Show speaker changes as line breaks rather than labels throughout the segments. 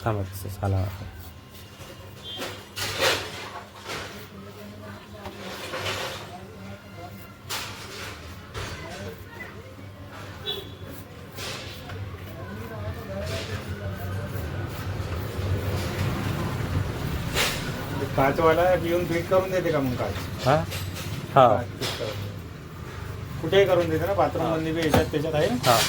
थांबा तसंच आला.
काचवाला येऊन फिट करून देते का मग काच?
हां हां
काच fit करून. कुठेही करून देते ना, बाथरूम मध्ये बी याच्यात त्याच्यात आहे ना.
हां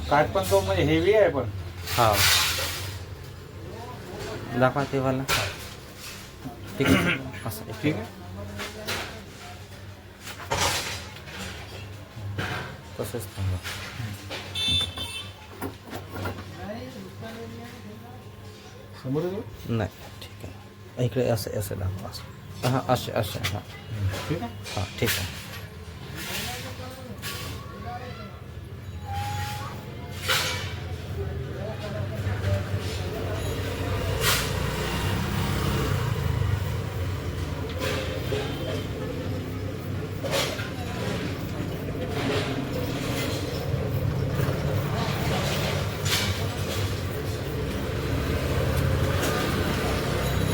काच पण तो म्हणजे हेवी आहे पण.
हां दाखवा ते वाला. ठीक आहे असं
ठीक आहे.
तसंच थांबा.
समोर
नाही ठीक आहे. इकडे असं असं दाखवा असं. हां असे असे हां
ठीक आहे.
हां ठीक आहे.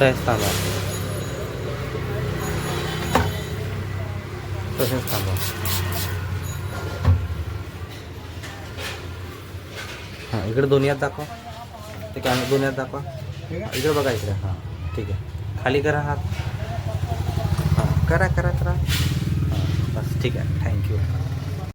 तसेच थांबा. तसेच थांबा. हां इकडे दोन्ही हात दाखवा. ते कॅमेरा दोन्ही हात दाखवा.
ठीक आहे.
इकडे बघा इकडे. हां ठीक आहे. खाली करा हात. हां करा करा करा. हां बस ठीक आहे. थँक्यू.